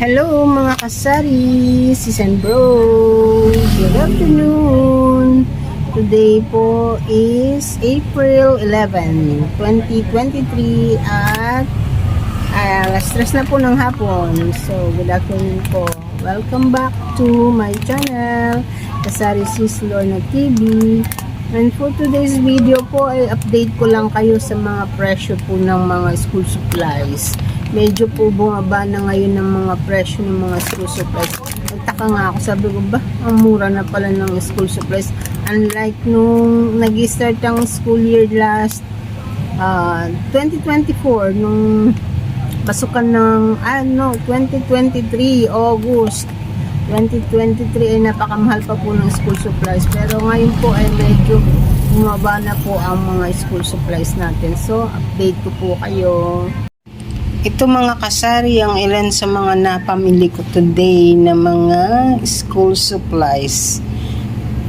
Hello mga kasari, sis and bro. Good afternoon. Today po is April 11, 2023 at alas 3 na po ng hapon. So, good afternoon po. Welcome back to my channel, Kasari Sis Lorna TV. And for today's video po ay update ko lang kayo sa mga presyo po ng mga school supplies. Medyo po bumaba na ngayon ng mga presyo ng mga school supplies. Nagtaka nga ako, sabi ko ba, ang mura na pala ng school supplies. Unlike nung nag-start ang school year last 2024, nung pasukan ng 2023, August 2023 ay napakamahal pa po ng school supplies. Pero ngayon po ay medyo bumaba na po ang mga school supplies natin. So, update ko po kayo. Ito mga kasari, ang ilan sa mga napamili ko today na mga school supplies.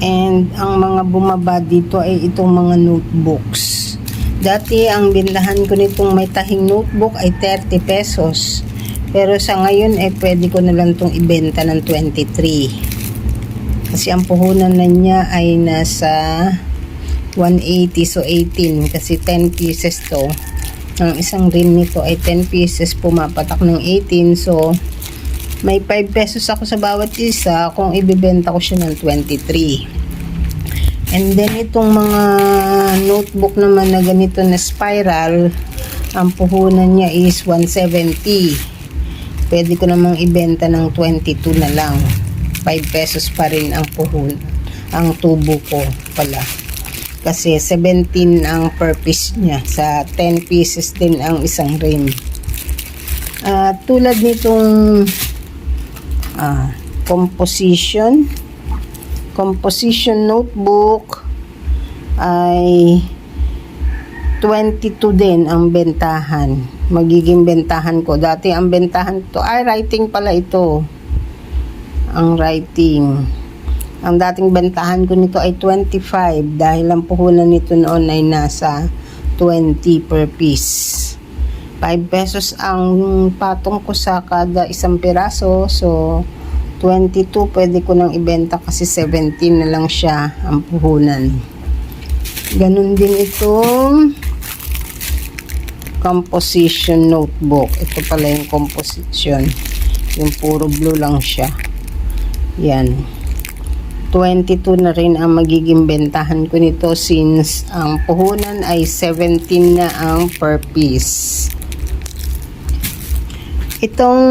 And ang mga bumaba dito ay itong mga notebooks. Dati ang bintahan ko nitong may tahing notebook ay 30 pesos. Pero sa ngayon ay pwede ko na lang itong ibenta ng 23. Kasi ang puhunan na niya ay nasa 180, so 18. Kasi 10 pieces to. Ang isang rim nito ay 10 pieces, pumapatak ng 18. So, may 5 pesos ako sa bawat isa kung ibibenta ko siya ng 23. And then, itong mga notebook naman na ganito na spiral, ang puhunan niya is 170. Pwede ko namang ibenta ng 22 na lang. 5 pesos pa rin ang puhunan. Ang tubo ko pala. Kasi 17 ang per piece niya. Sa 10 pieces din ang isang rim. Tulad nitong composition notebook ay 22 din ang bentahan. Magiging bentahan ko. Dati ang bentahan to ay writing pala ito. Ang writing. Ang dating bentahan ko nito ay 25 dahil ang puhunan nito noon ay nasa 20 per piece. 5 pesos ang patong ko sa kada isang piraso. So, 22 pwede ko nang ibenta kasi 17 na lang siya ang puhunan. Ganun din itong composition notebook. Ito pala yung composition. Yung puro blue lang siya. Yan. 22 na rin ang magiging bentahan ko nito since ang puhunan ay 17 na ang per piece. Itong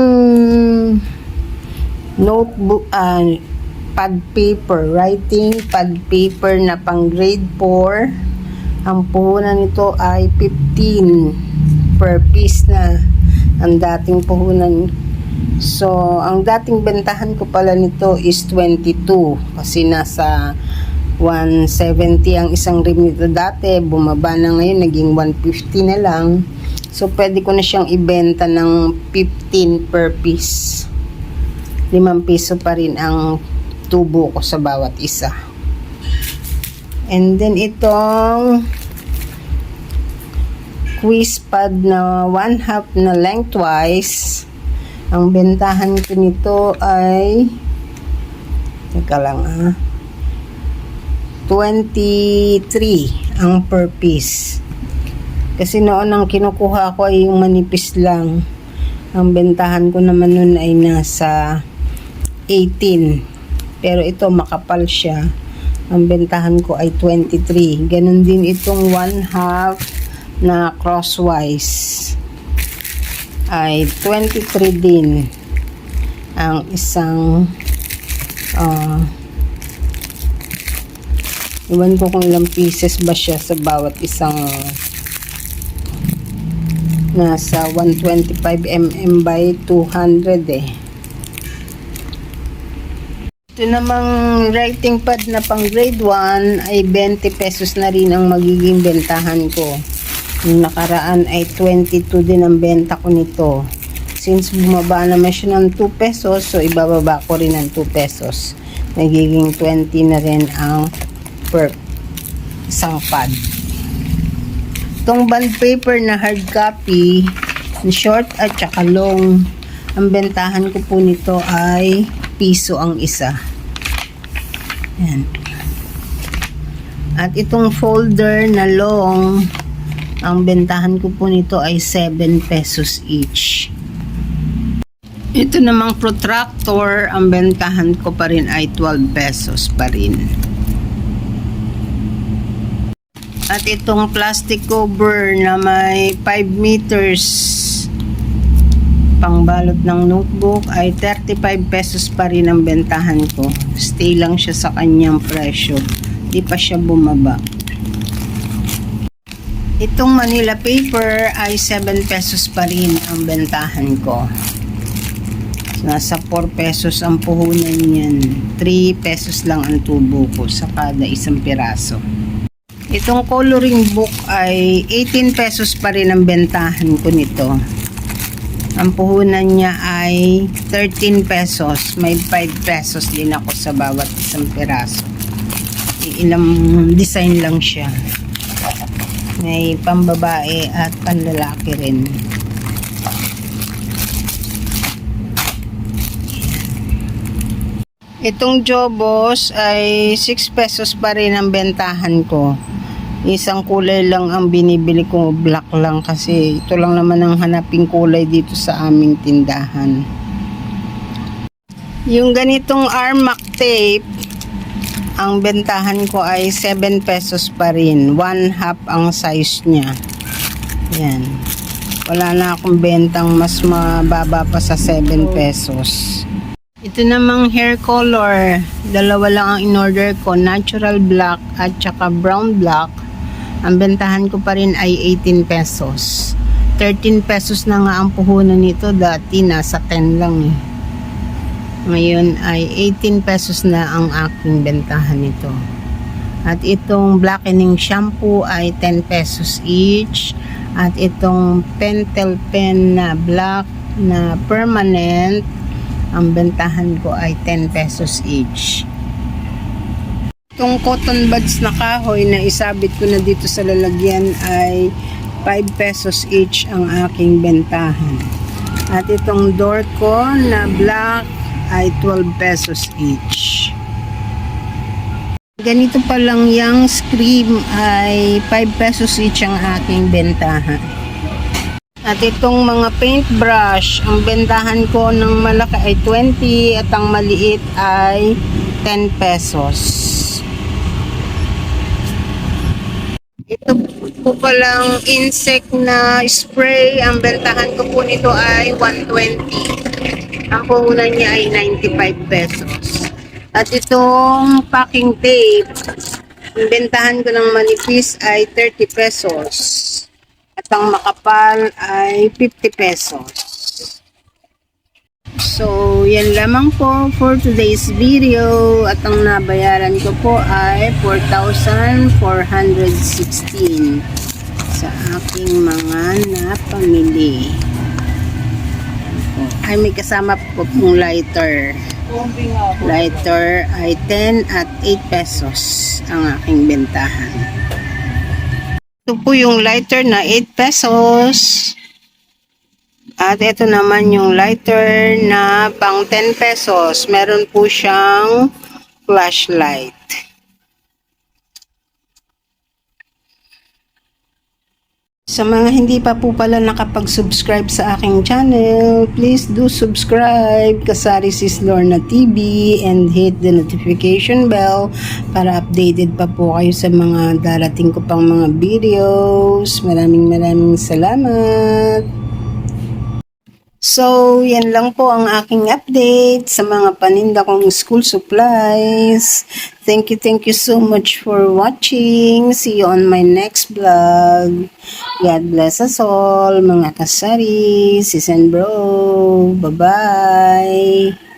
notebook, pad paper, writing pad paper na pang grade 4, ang puhunan nito ay 15 per piece na ang dating puhunan. So, ang dating bentahan ko pala nito is 22 kasi nasa 170 ang isang rim nito dati, bumaba na ngayon, naging 150 na lang. So, pwede ko na siyang ibenta ng 15 per piece. 5 piso pa rin ang tubo ko sa bawat isa. And then, itong quiz pad na 1/2 na lengthwise. Ang bentahan ko nito ay 23 ang per piece. Kasi noon ang kinukuha ko ay yung manipis lang. Ang bentahan ko naman nun ay nasa 18. Pero ito makapal siya. Ang bentahan ko ay 23. Ganon din itong 1/2 na crosswise. Ay 23 din ang isang iwan ko kung ilang pieces ba siya sa bawat isang nasa 125 mm by 200 eh. Ito namang writing pad na pang grade 1 ay 20 pesos na rin ang magiging bentahan ko. Yung nakaraan ay 22 din ang benta ko nito. Since bumaba naman siya ng 2 pesos, so ibababa ko rin ng 2 pesos. Nagiging 20 na rin ang per isang pad. Itong bond paper na hard copy, short at saka long, Ang bentahan ko po nito ay piso ang isa. Yan. At itong folder na long, ang bentahan ko po nito ay 7 pesos each. Ito namang protractor, ang bentahan ko pa rin ay 12 pesos pa rin. At itong plastic cover na may 5 meters pangbalot ng notebook ay 35 pesos pa rin ang bentahan ko. Stay lang siya sa kanyang presyo. Di pa siya bumaba. Itong Manila paper ay 7 pesos pa rin ang bentahan ko. Nasa 4 pesos ang puhunan niyan. 3 pesos lang ang tubo ko sa kada isang piraso. Itong coloring book ay 18 pesos pa rin ang bentahan ko nito. Ang puhunan niya ay 13 pesos. May 5 pesos din ako sa bawat isang piraso. Ilang design lang siya. May pambabae at panlalaki rin. Itong Jobos ay 6 pesos pa rin ang bentahan ko. Isang kulay lang ang binibili ko, black lang kasi ito lang naman ang hanaping kulay dito sa aming tindahan. Yung ganitong Armac tape, ang bentahan ko ay 7 pesos pa rin. 1/2 ang size niya. Yan. Wala na akong bentang mas mababa pa sa 7 pesos. Ito namang hair color. Dalawa lang ang in-order ko. Natural black at saka brown black. Ang bentahan ko pa rin ay 18 pesos. 13 pesos na nga ang puhunan nito. Dati nasa 10 lang eh. Ngayon ay 18 pesos na ang aking bentahan nito. At itong blackening shampoo ay 10 pesos each. At itong pentel pen na black na permanent, ang bentahan ko ay 10 pesos each. Itong cotton buds na kahoy na isabit ko na dito sa lalagyan ay 5 pesos each ang aking bentahan. At itong door ko na black ay 12 pesos each. Ganito pa lang yung scream ay 5 pesos each ang aking bentahan. At itong mga paintbrush, ang bentahan ko ng malaki ay 20 at ang maliit ay 10 pesos. Ito po palang insect na spray, ang bentahan ko po nito ay 120. Ang puhunan niya ay 95 pesos. At itong packing tape, ang bentahan ko ng manipis ay 30 pesos. At ang makapal ay 50 pesos. So, yan lamang po for today's video. At ang nabayaran ko po ay 4,416 sa aking mga napamili. Ay, may kasama po pong lighter. Lighter ay 10 at 8 pesos ang aking bentahan. Ito po yung lighter na 8 pesos. At ito naman yung lighter na pang 10 pesos. Meron po siyang flashlight. Sa mga hindi pa po pala nakapag-subscribe sa aking channel, please do subscribe, Kasari Sis Lorna TV, and hit the notification bell para updated pa po kayo sa mga darating ko pang mga videos. Maraming salamat. So, yan lang po ang aking update sa mga paninda kong school supplies. Thank you so much for watching. See you on my next vlog. God bless us all, mga kasari, sis and bro. Bye-bye.